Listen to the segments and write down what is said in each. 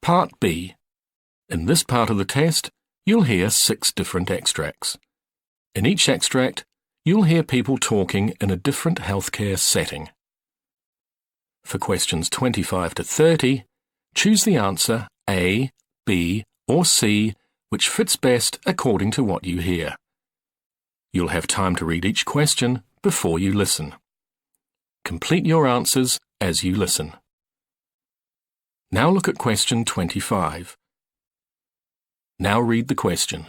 Part B. In this part of the test, you'll hear 6 different extracts. In each extract, you'll hear people talking in a different healthcare setting. For questions 25 to 30, choose the answer A, B, or C, which fits best according to what you hear. You'll have time to read each question before you listen. Complete your answers as you listen. Now look at question 25. Now read the question.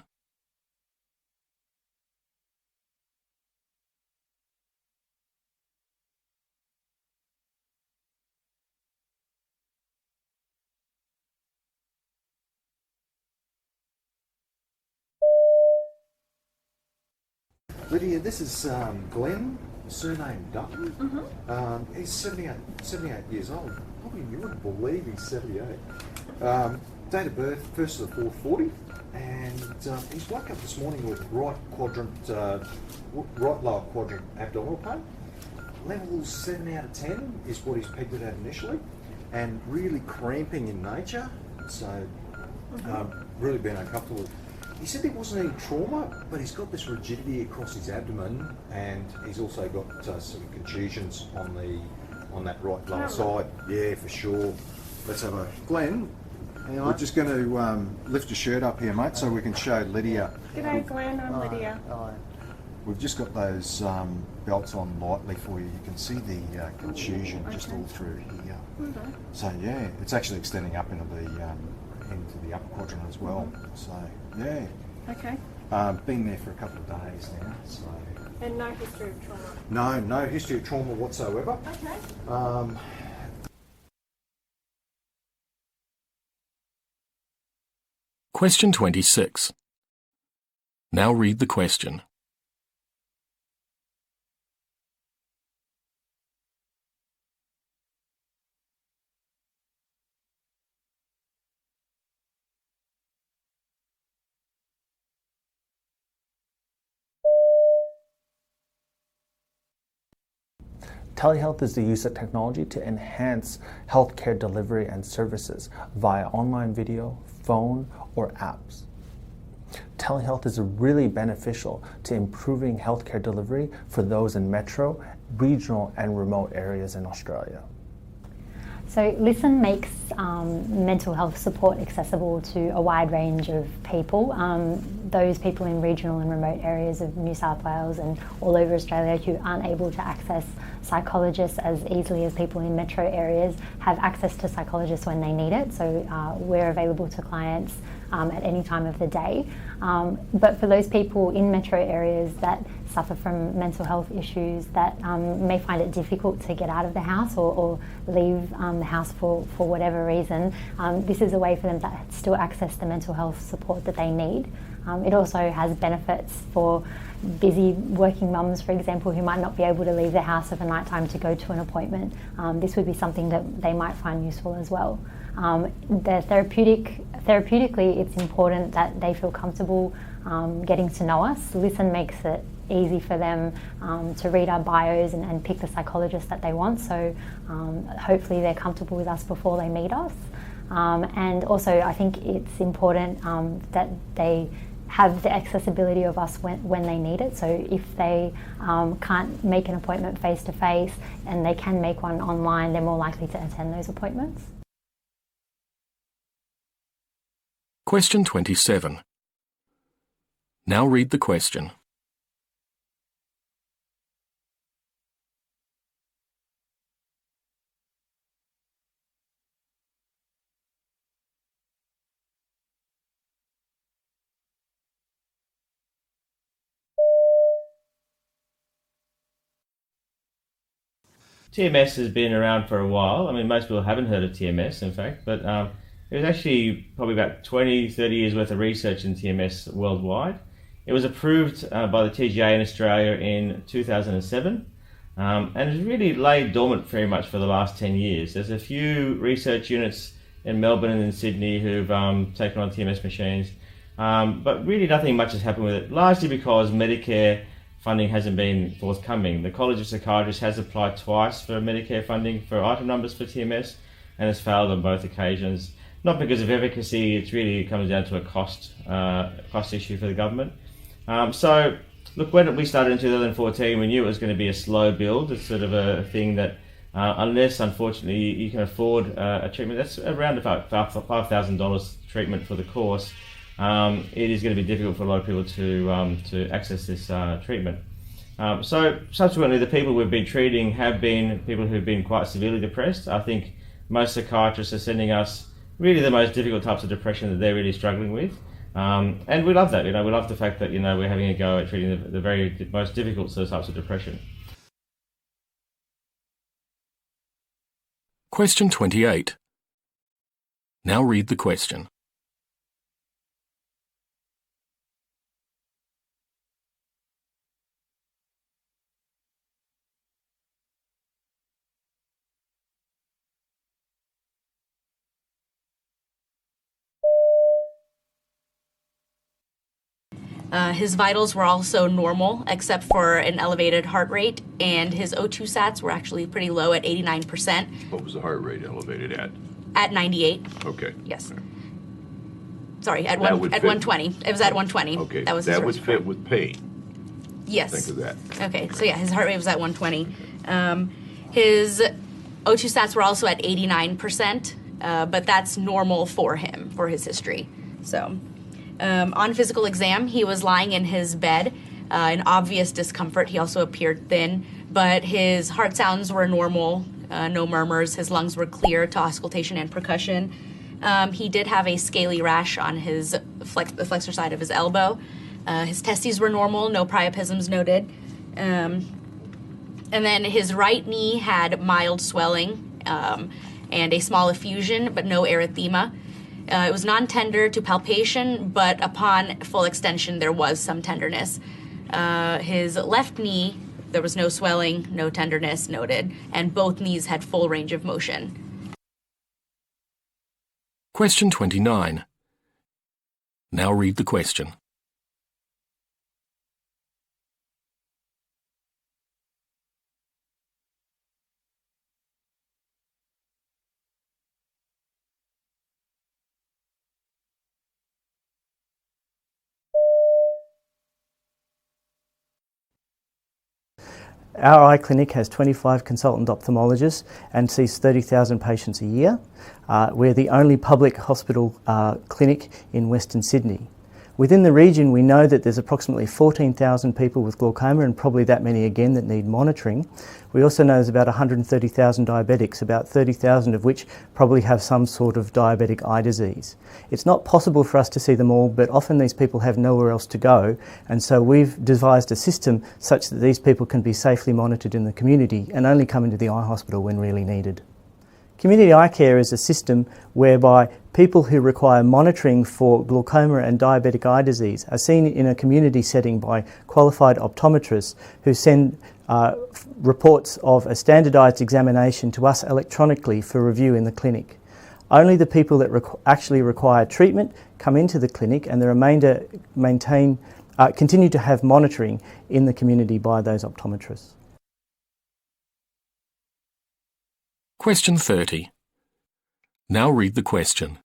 Lydia, this is Glenn, surname Dutton. He's 78 years old. Probably you wouldn't believe he's 78. Date of birth, 1st of the 4th, 40. And he's woke up this morning with right lower quadrant abdominal pain. Level 7 out of 10 is what he's pegged it at initially. And really cramping in nature. So really been uncomfortable. He said there wasn't any trauma, but he's got this rigidity across his abdomen, and he's also got some contusions on that right lower side. Yeah, for sure. Let's have a Glenn. We're just going to lift your shirt up here, mate, so we can show Lydia. G'day, Glenn. I'm Lydia. Hi. We've just got those belts on lightly for you. You can see the contusion just all through here. Okay. So yeah, it's actually extending up into the upper quadrant as well. So yeah. Okay. Been there for a couple of days now. So. And no history of trauma? No history of trauma whatsoever. Okay. Question 26. Now read the question. Telehealth is the use of technology to enhance healthcare delivery and services via online video, phone, or apps. Telehealth is really beneficial to improving healthcare delivery for those in metro, regional, and remote areas in Australia. So Listen makes mental health support accessible to a wide range of people. Those people in regional and remote areas of New South Wales and all over Australia who aren't able to access psychologists as easily as people in metro areas have access to psychologists when they need it. So we're available to clients at any time of the day. But for those people in metro areas that suffer from mental health issues that may find it difficult to get out of the house or leave the house for whatever reason, this is a way for them to still access the mental health support that they need. It also has benefits for busy working mums, for example, who might not be able to leave the house of a night time to go to an appointment. This would be something that they might find useful as well. Therapeutically, it's important that they feel comfortable getting to know us. Listen makes it easy for them to read our bios and pick the psychologist that they want. So hopefully they're comfortable with us before they meet us. And also I think it's important that they have the accessibility of us when they need it. So if they can't make an appointment face to face and they can make one online, they're more likely to attend those appointments. Question 27. Now read the question. TMS has been around for a while. I mean, most people haven't heard of TMS, in fact, but there's actually probably about 20, 30 years worth of research in TMS worldwide. It was approved by the TGA in Australia in 2007, and it's really laid dormant very much for the last 10 years. There's a few research units in Melbourne and in Sydney who've taken on TMS machines, but really nothing much has happened with it, largely because Medicare funding hasn't been forthcoming. The College of Psychiatrists has applied twice for Medicare funding for item numbers for TMS and has failed on both occasions. not because of efficacy. It really comes down to a cost issue for the government. So look, when we started in 2014, we knew it was going to be a slow build. It's sort of a thing that unless unfortunately you can afford a treatment that's around about $5,000 treatment for the course, it is going to be difficult for a lot of people to access this treatment. So subsequently, the people we've been treating have been people who've been quite severely depressed. I think most psychiatrists are sending us really the most difficult types of depression that they're really struggling with. And we love that. We love the fact that we're having a go at treating the very most difficult types of depression. Question 28. Now read the question. His vitals were also normal, except for an elevated heart rate, and his O2 sats were actually pretty low at 89%. What was the heart rate elevated at? At 98. Okay. Yes. Okay. Sorry, at 120. It was at 120. Okay. That was would fit with pain. Yes. Think of that. Okay, so yeah, his heart rate was at 120. His O2 sats were also at 89%, but that's normal for him, for his history. So, on physical exam, he was lying in his bed in obvious discomfort. He also appeared thin, but his heart sounds were normal, no murmurs. His lungs were clear to auscultation and percussion. He did have a scaly rash on his the flexor side of his elbow. His testes were normal, no priapisms noted. And then his right knee had mild swelling and a small effusion, but no erythema. It was non-tender to palpation, but upon full extension, there was some tenderness. His left knee, there was no swelling, no tenderness noted, and both knees had full range of motion. Question 29. Now read the question. Our eye clinic has 25 consultant ophthalmologists and sees 30,000 patients a year. We're the only public hospital clinic in Western Sydney. Within the region, we know that there's approximately 14,000 people with glaucoma and probably that many again that need monitoring. We also know there's about 130,000 diabetics, about 30,000 of which probably have some sort of diabetic eye disease. It's not possible for us to see them all, but often these people have nowhere else to go, and so we've devised a system such that these people can be safely monitored in the community and only come into the eye hospital when really needed. Community eye care is a system whereby people who require monitoring for glaucoma and diabetic eye disease are seen in a community setting by qualified optometrists who send reports of a standardised examination to us electronically for review in the clinic. Only the people that actually require treatment come into the clinic, and the remainder continue to have monitoring in the community by those optometrists. Question 30. Now read the question.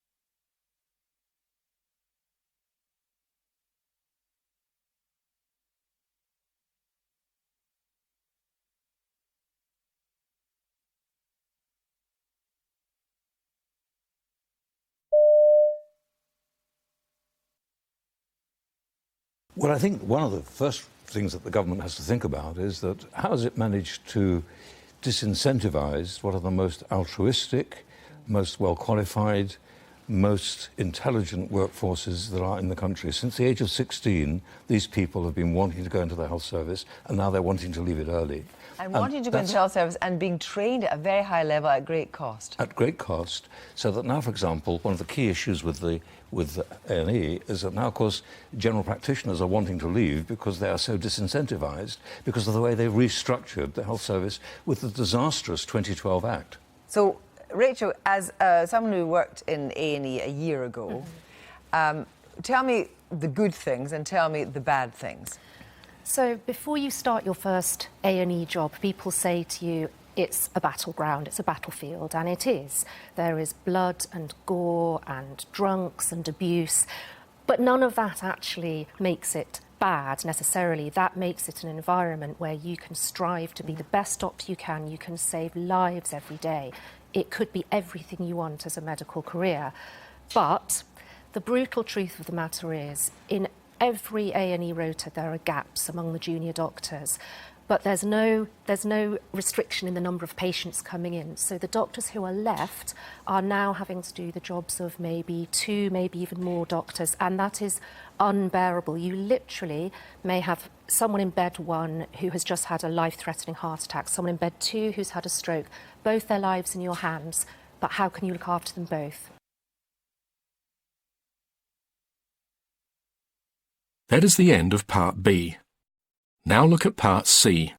Well, I think one of the first things that the government has to think about is that how has it managed to disincentivize what are the most altruistic, most well-qualified, most intelligent workforces that are in the country. Since the age of 16, these people have been wanting to go into the health service, and now they're wanting to leave it early. And wanting to go into the health service and being trained at a very high level at great cost. At great cost, so that now, for example, one of the key issues with A&E is that now, of course, general practitioners are wanting to leave because they are so disincentivized because of the way they've restructured the health service with the disastrous 2012 Act. So, Rachel, as someone who worked in A&E a year ago, tell me the good things and tell me the bad things. So before you start your first A&E job, people say to you, it's a battleground, it's a battlefield, and it is. There is blood and gore and drunks and abuse, but none of that actually makes it bad necessarily. That makes it an environment where you can strive to be the best doctor you can save lives every day. It could be everything you want as a medical career. But the brutal truth of the matter is, in every A&E rota there are gaps among the junior doctors. But there's no restriction in the number of patients coming in. So the doctors who are left are now having to do the jobs of maybe 2, maybe even more doctors, and that is unbearable. You literally may have someone in bed 1 who has just had a life-threatening heart attack, someone in bed 2 who's had a stroke, both their lives in your hands, but how can you look after them both? That is the end of Part B. Now look at Part C.